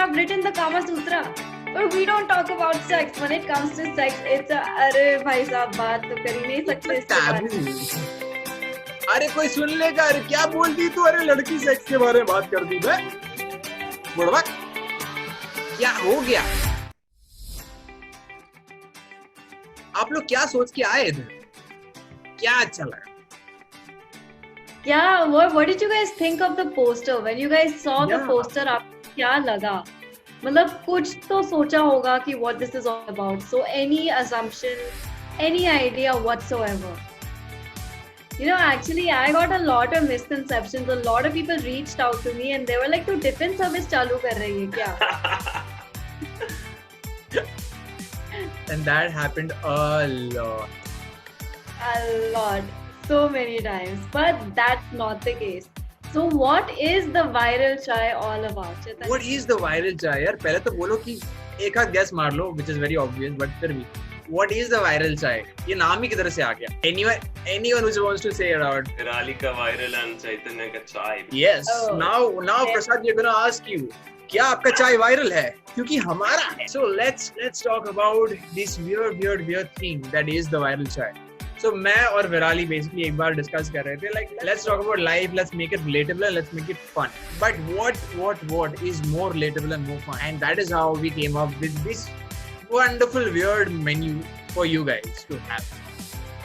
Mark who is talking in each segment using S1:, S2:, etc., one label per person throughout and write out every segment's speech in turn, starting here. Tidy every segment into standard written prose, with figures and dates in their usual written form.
S1: have written the Kama Sutra. But we don't talk about sex. When it comes to sex, it's a अरे भाई साहब बात तो कर ही नहीं सकते इसके बारे में.
S2: अरे कोई सुन लेगा. अरे क्या बोल दी तू? अरे लड़की सेक्स के बारे में बात कर दी बे. बुढ़वा क्या हो गया? आप लोग क्या सोच के आए इधर? क्या अच्छा लगा?
S1: Yeah, what did you guys think of the poster? When you guys saw the poster, आपको क्या लगा? मतलब कुछ तो सोचा होगा कि what this is all about. So any assumption, any idea whatsoever? You know, actually, I got a lot of misconceptions. A lot of people reached out to me and they were like, "तू defense service चालू कर रही है क्या?"
S2: And that happened a lot.
S1: A lot. So many times. But that's not the case. So what is the viral chai all about? Chaitanya?
S2: What is the viral chai? यार पहले तो बोलो कि एक आध guess मार लो, which is very obvious, but फिर भी what is the viral chai? ये नाम ही किधर से आ गया? Anyone who wants to say it out?
S3: Virali का viral and Chaitanya का chai.
S2: Yes.
S1: Oh.
S2: Now Prasad, we're gonna ask you, क्या आपका चाय वायरल है? क्योंकि हमारा है. So let's talk about this weird thing that is the viral chai. So मैं और विराली basically एक बार discuss कर रहे थे, like let's talk about life, let's make it relatable and let's make it fun. But what is more relatable and more fun? And that is how we came up with this wonderful weird menu for you guys to have.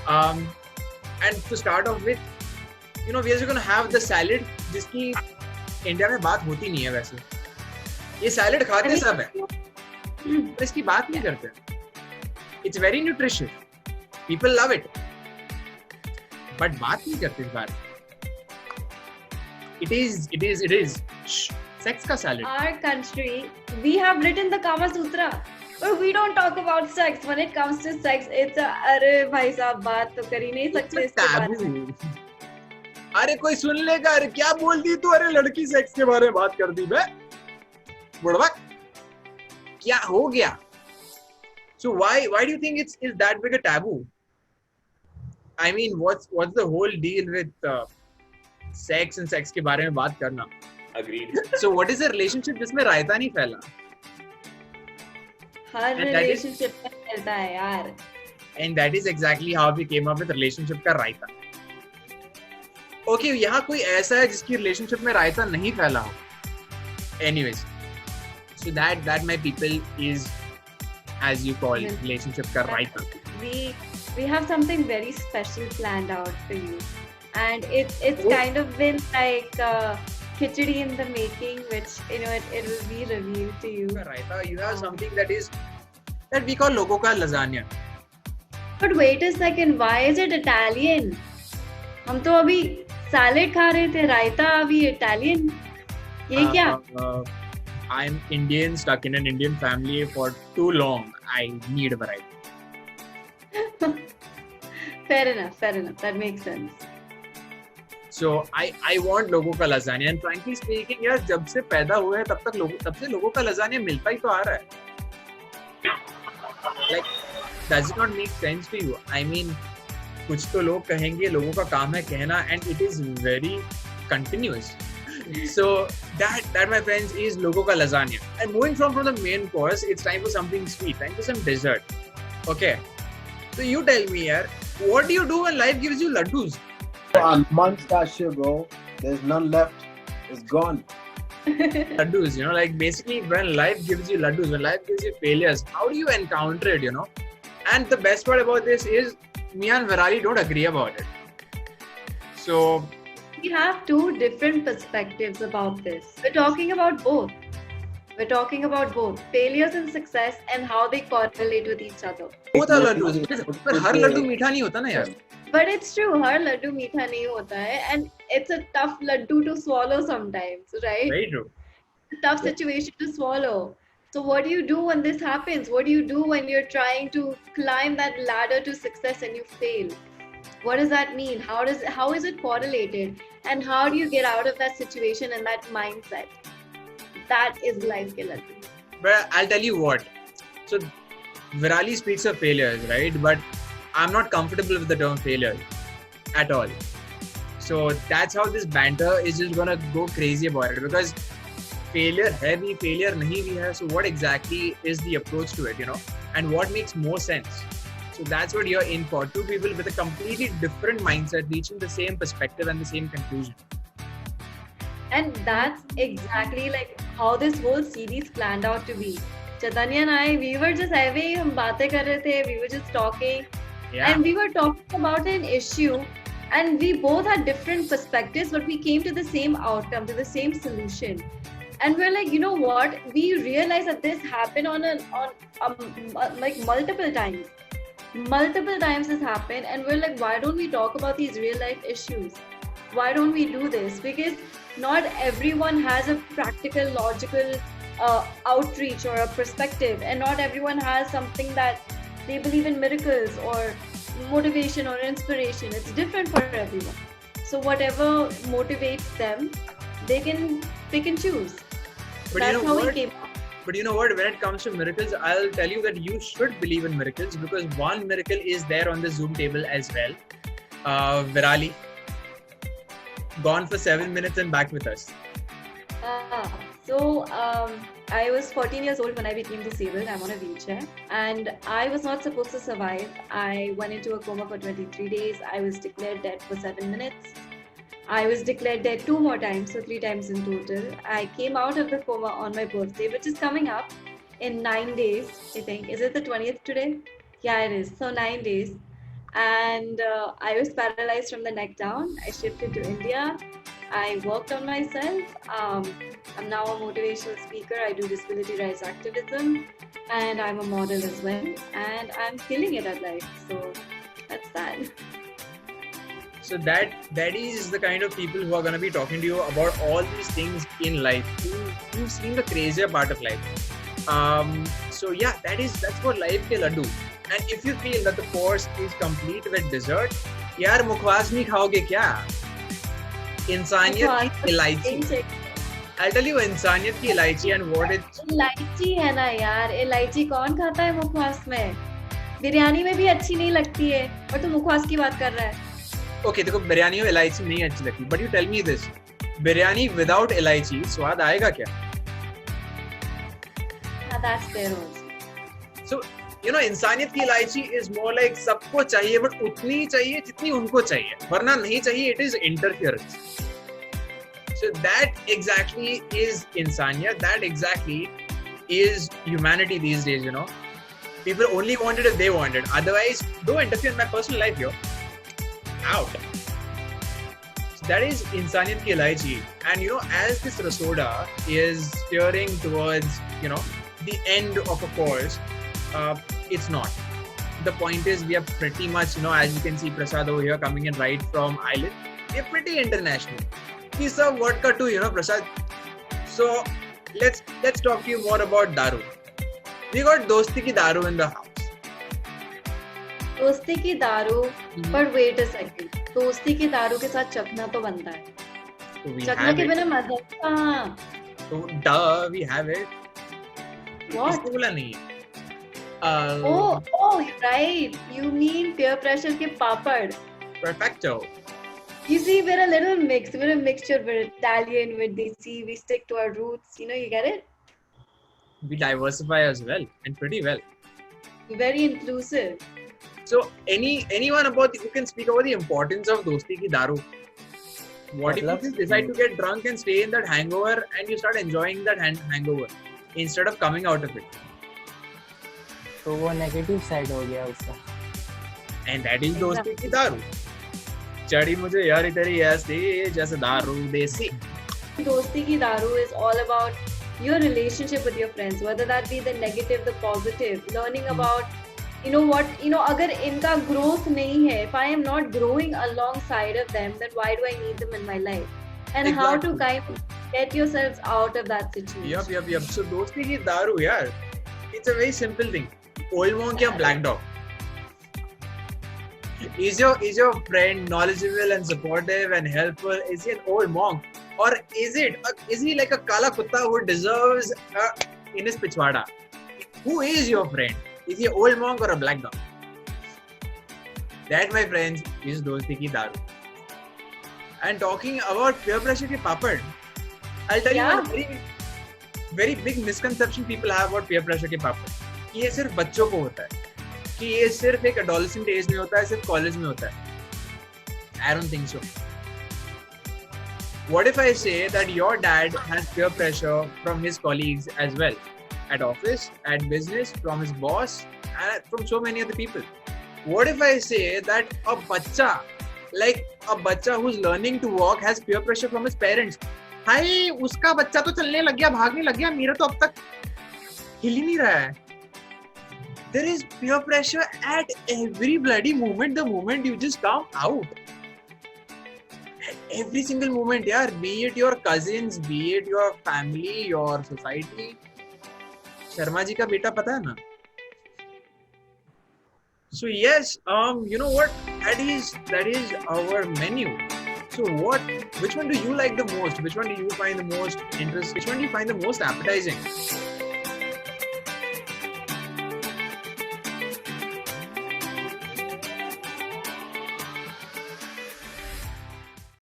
S2: And to start off with, you know, we are gonna have the salad, जिसकी India में बात होती नहीं है वैसे. ये salad खाते सब है, पर इसकी बात नहीं करते. It's very nutritious. People love it. But बात नहीं करते इस बारे. It is sex का salad.
S1: Our country, we have written the Kama Sutra. But we don't talk about sex. When it comes to sex, it's a अरे भाई साहब बात तो कर ही नहीं सकते इसके बारे में.
S2: अरे कोई सुन लेगा. अरे क्या बोल दी तू? अरे लड़की सेक्स के बारे में बात कर दी बे. बुढ़वा क्या हो गया? So why do you think it's that big a taboo? I mean, what's the whole deal with sex and sex के बारे में बात करना?
S3: Agreed.
S2: So what is the relationship जिसमें रायता नहीं फैला?
S1: हर relationship में फैलता है यार.
S2: And that is exactly how we came up with relationship का रायता. Okay, यहाँ कोई ऐसा है जिसकी relationship में रायता नहीं फैला हो. Anyways, so that my people is, as you call it, relationship का रायता.
S1: We have something very special planned out for you, and it's kind of been like khichdi in the making, which you know it will be revealed to you.
S2: Raita, you have something that we call loco ka lasagna.
S1: But wait a second, why is it Italian? हम तो अभी salad खा रहे थे, रायता अभी Italian. ये क्या?
S2: I'm Indian, stuck in an Indian family for too long. I need a variety.
S1: Fair enough. That makes sense.
S2: So I want logo का lasagna, and frankly speaking, यार जब से पैदा हुए हैं तब से लोगों का lasagna मिलता ही तो आ रहा है. Like, does it not make sense to you? I mean, कुछ तो लोग कहेंगे, लोगों का काम है कहना, and it is very continuous. So that my friends is logo ka lasagna. And moving from the main course, it's time for something sweet, time for some dessert. Okay. So you tell me here, what do you do when life gives you laddus?
S4: Months that shit, bro. There's none left. It's gone.
S2: Laddus, you know, like basically when life gives you laddus, when life gives you failures, how do you encounter it, you know? And the best part about this is me and Virali don't agree about it. So
S1: we have two different perspectives about this. We're talking about both. Failures and success and how they correlate with each other.
S2: Both are laddus. पर हर लड्डू मीठा नहीं होता ना यार.
S1: But it's true, हर लड्डू मीठा नहीं होता है, and it's a tough laddu to swallow sometimes, right?
S2: Very true.
S1: A tough situation to swallow. So what do you do when this happens? What do you do when you're trying to climb that ladder to success and you fail? What does that mean? How is it correlated? And how do you get out of that situation and that mindset? That is life ke laddu.
S2: But I'll tell you what. So Virali speaks of failures, right? But I'm not comfortable with the term failure at all. So that's how this banter is just gonna go crazy about it, because failure है भी, failure नहीं भी है. So what exactly is the approach to it, you know, and what makes more sense? So that's what you're in for. Two people with a completely different mindset reaching the same perspective and the same conclusion.
S1: And that's exactly like how this whole series planned out to be. Chaitanya and I, we were just away, हम बातें कर रहे थे, we were just talking,
S2: Yeah.
S1: and we were talking about an issue, and we both had different perspectives, but we came to the same outcome, to the same solution. And we're like, you know what? We realized that this happened like multiple times. Multiple times this happened, and we're like, why don't we talk about these real life issues? Why don't we do this? Because not everyone has a practical, logical outreach or a perspective, and not everyone has something that they believe in miracles or motivation or inspiration. It's different for everyone. So whatever motivates them, they can pick and choose.
S2: But
S1: That's
S2: you know
S1: how
S2: what?
S1: we came up.
S2: But you know what? When it comes to miracles, I'll tell you that you should believe in miracles, because one miracle is there on the Zoom table as well. Virali, gone for 7 minutes and back with us.
S1: So I was 14 years old when I became disabled. I'm on a wheelchair, and I was not supposed to survive. I went into a coma for 23 days. I was declared dead for 7 minutes. I was declared dead 2 more times, so 3 times in total. I came out of the coma on my birthday, which is coming up in 9 days, I think. Is it the 20th today? Yeah, it is. So 9 days. And I was paralyzed from the neck down. I shifted to India. I worked on myself. I'm now a motivational speaker. I do disability rights activism, and I'm a model as well. And I'm killing it at life. So that's that.
S2: So that is the kind of people who are going to be talking to you about all these things in life. You've seen the crazier part of life. So yeah, that's what life will do. And if you feel that the course is complete with dessert, यार मुखवास नहीं खाओगे क्या? इंसानियत की इलायची. I'll tell you इंसानियत की इलायची and what it's.
S1: इलायची है ना यार, इलायची कौन खाता है मुखवास में? बिरयानी में भी अच्छी नहीं लगती है, और तू मुखवास की बात कर रहा है.
S2: Okay, देखो बिरयानी में इलायची नहीं अच्छी लगती, but you tell me this, biryani without इलायची स्वाद आएगा क्या?
S1: That's fair also.
S2: So you know, इंसानियत की इलायची is more like सबको चाहिए, but उतनी ही चाहिए जितनी उनको चाहिए, वरना नहीं चाहिए. It is interference. So that exactly is इंसानियत. That exactly is humanity these days. You know, people only want it if they want it. Otherwise, don't interfere in my personal life here. Out. So that is इंसानियत की इलायची. And you know, as this Rasoda is steering towards, you know, the end of a course, it's not. The point is, we are pretty much, you know, as you can see Prasad over here coming in right from Island, we are pretty international. We serve vodka too, you know, Prasad. So let's talk to you more about daru. We got dosti ki daru in the house.
S1: दोस्ती की दारू, but wait a second. दोस्ती की दारू के साथ चखना तो बनता है.
S2: So we
S1: चखना
S2: have
S1: के
S2: it.
S1: बिना मजा कहाँ?
S2: So duh, we have it.
S1: What?
S2: इसको बोला नहीं.
S1: Oh, right. You mean peer pressure के पापड़.
S2: Perfecto.
S1: You see, we're a little mix. We're a mixture. We're Italian, we're Desi. We stick to our roots. You know, you get it?
S2: We diversify as well, and pretty well.
S1: Very inclusive.
S2: So anyone who can speak about the importance of dosti ki daru? What if you just decide to get drunk and stay in that hangover, and you start enjoying that hangover instead of coming out of it?
S5: तो वो negative side हो गया उसका.
S2: And that is dosti ki daru. चढ़ी मुझे यार तेरी ऐसी जैसे दारू देसी.
S1: Dosti ki daru is all about your relationship with your friends, whether that be the negative, the positive, learning about, you know what, you know, अगर इनका growth नहीं है, if I am not growing alongside of them, then why do I need them in my life? And how to kind of get yourselves out of that situation.
S2: Yup. So dosti ki daru, yaar. It's a very simple thing. Old monk या black dog? Is your friend knowledgeable and supportive and helpful? Is he an old monk, or is he like a kala kutta who deserves in his pichwada? Who is your friend? Is he an old monk or a black dog? That, my friends, is dosti ki daru. And talking about peer pressure ki papad, I'll tell you very big misconception people have about peer pressure के पापा कि ये सिर्फ बच्चों को होता है, कि ये सिर्फ एक adolescent age में होता है, सिर्फ कॉलेज में होता है. I don't think so. What if I say that your dad has peer pressure from his colleagues as well, at office, at business, from his boss, and from so many other people? What if I say that a bacha who's learning to walk has peer pressure from his parents? हाय, उसका बच्चा तो चलने लग गया, भागने लग गया, मेरा तो अब तक हिल ही नहीं रहा है. There is peer pressure at every bloody moment, the moment you just come out. Every single moment, yaar, be it your cousins, be it your family, your society. Sharma ji का बेटा पता है ना? So yes, you know what? That is our menu. So which one do you like the most? Which one do you find the most interesting? Which one do you find the most appetizing?